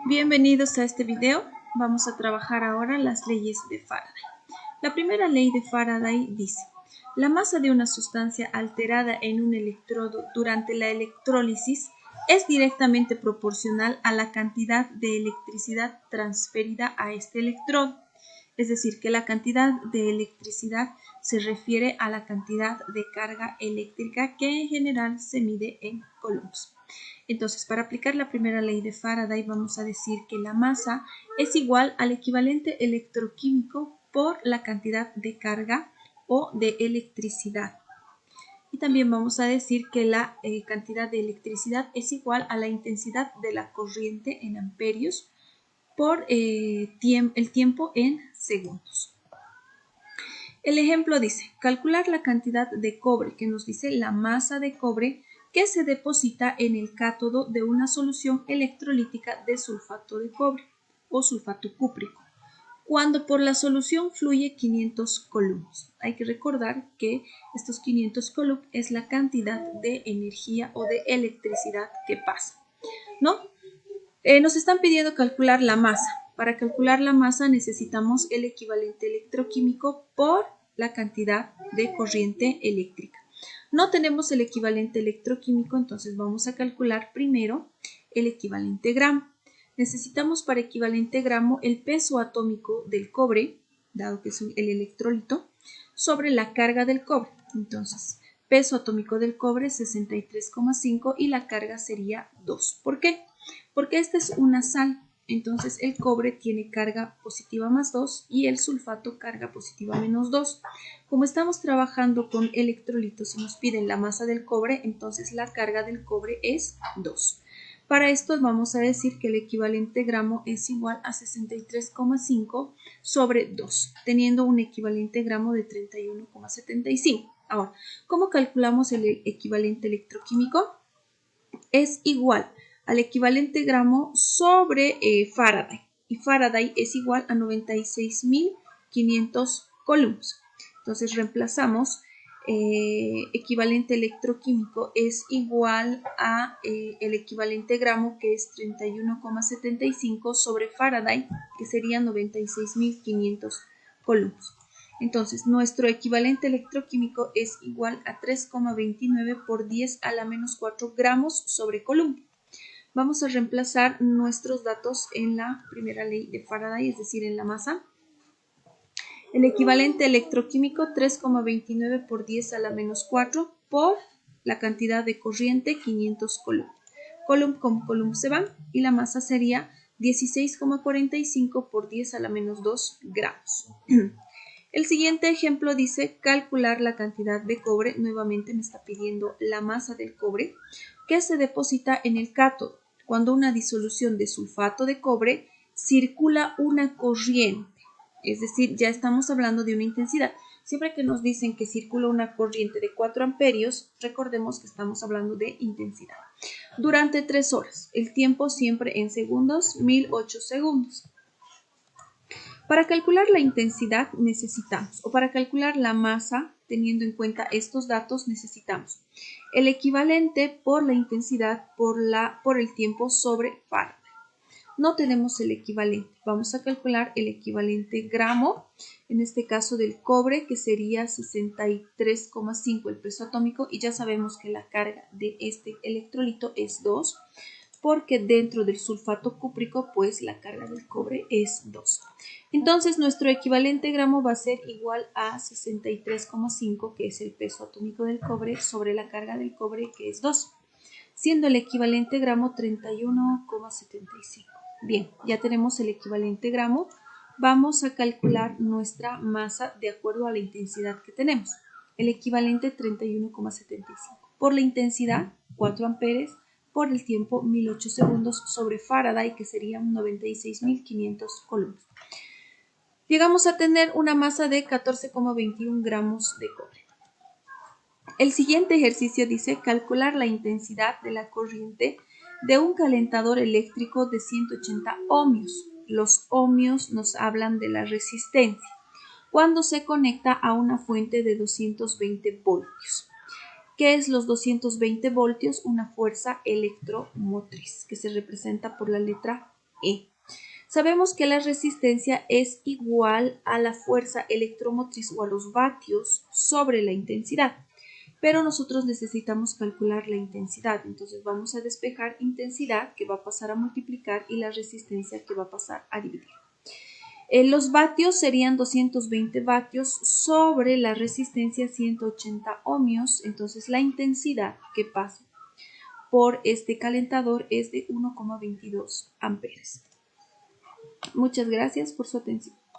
Bienvenidos a este video. Vamos a trabajar ahora las leyes de Faraday. La primera ley de Faraday dice: la masa de una sustancia alterada en un electrodo durante la electrólisis es directamente proporcional a la cantidad de electricidad transferida a este electrodo. Es decir, que la cantidad de electricidad se refiere a la cantidad de carga eléctrica que en general se mide en coulombs. Entonces, para aplicar la primera ley de Faraday, vamos a decir que la masa es igual al equivalente electroquímico por la cantidad de carga o de electricidad. Y también vamos a decir que la cantidad de electricidad es igual a la intensidad de la corriente en amperios por el tiempo en segundos. El ejemplo dice: calcular la cantidad de cobre, que nos dice la masa de cobre que se deposita en el cátodo de una solución electrolítica de sulfato de cobre o sulfato cúprico, cuando por la solución fluye 500 coulombs. Hay que recordar que estos 500 coulombs es la cantidad de energía o de electricidad que pasa, ¿no? Nos están pidiendo calcular la masa. Para calcular la masa necesitamos el equivalente electroquímico por la cantidad de corriente eléctrica. No tenemos el equivalente electroquímico, entonces vamos a calcular primero el equivalente gramo. Necesitamos para equivalente gramo el peso atómico del cobre, dado que es el electrolito, sobre la carga del cobre. Entonces, peso atómico del cobre 63,5 y la carga sería 2. ¿Por qué? Porque esta es una sal, entonces el cobre tiene carga positiva más 2 y el sulfato carga positiva menos 2. Como estamos trabajando con electrolitos y nos piden la masa del cobre, entonces la carga del cobre es 2. Para esto vamos a decir que el equivalente gramo es igual a 63,5 sobre 2, teniendo un equivalente gramo de 31,75. Ahora, ¿cómo calculamos el equivalente electroquímico? Es igual al equivalente gramo sobre Faraday, y Faraday es igual a 96.500 coulombs. Entonces reemplazamos equivalente electroquímico es igual a el equivalente gramo, que es 31,75 sobre Faraday, que sería 96.500 coulombs. Entonces, nuestro equivalente electroquímico es igual a 3,29 por 10 a la menos 4 gramos sobre coulomb. Vamos a reemplazar nuestros datos en la primera ley de Faraday, es decir, en la masa. El equivalente electroquímico 3,29 por 10 a la menos 4 por la cantidad de corriente 500 coulombs. Coulomb con coulomb se van y la masa sería 16,45 por 10 a la menos 2 gramos. El siguiente ejemplo dice calcular la cantidad de cobre. Nuevamente me está pidiendo la masa del cobre que se deposita en el cátodo cuando una disolución de sulfato de cobre circula una corriente. Es decir, ya estamos hablando de una intensidad. Siempre que nos dicen que circula una corriente de 4 amperios, recordemos que estamos hablando de intensidad. Durante 3 horas, el tiempo siempre en segundos, 1008 segundos. Para calcular la intensidad necesitamos, o para calcular la masa, teniendo en cuenta estos datos, necesitamos el equivalente por la intensidad por el tiempo sobre Faraday. No tenemos el equivalente. Vamos a calcular el equivalente gramo, en este caso del cobre, que sería 63,5 el peso atómico, y ya sabemos que la carga de este electrolito es 2, porque dentro del sulfato cúprico, pues la carga del cobre es 2. Entonces, nuestro equivalente gramo va a ser igual a 63,5, que es el peso atómico del cobre, sobre la carga del cobre, que es 2, siendo el equivalente gramo 31,75. Bien, ya tenemos el equivalente gramo. Vamos a calcular nuestra masa de acuerdo a la intensidad que tenemos. El equivalente 31,75. Por la intensidad, 4 amperes, por el tiempo 1008 segundos sobre Faraday, que serían 96.500 coulombs. Llegamos a tener una masa de 14,21 gramos de cobre. El siguiente ejercicio dice calcular la intensidad de la corriente de un calentador eléctrico de 180 ohmios. Los ohmios nos hablan de la resistencia cuando se conecta a una fuente de 220 voltios. ¿Qué es los 220 voltios? Una fuerza electromotriz que se representa por la letra E. Sabemos que la resistencia es igual a la fuerza electromotriz o a los vatios sobre la intensidad, pero nosotros necesitamos calcular la intensidad. Entonces vamos a despejar intensidad, que va a pasar a multiplicar, y la resistencia, que va a pasar a dividir. Los vatios serían 220 vatios sobre la resistencia 180 ohmios. Entonces la intensidad que pasa por este calentador es de 1,22 amperes. Muchas gracias por su atención.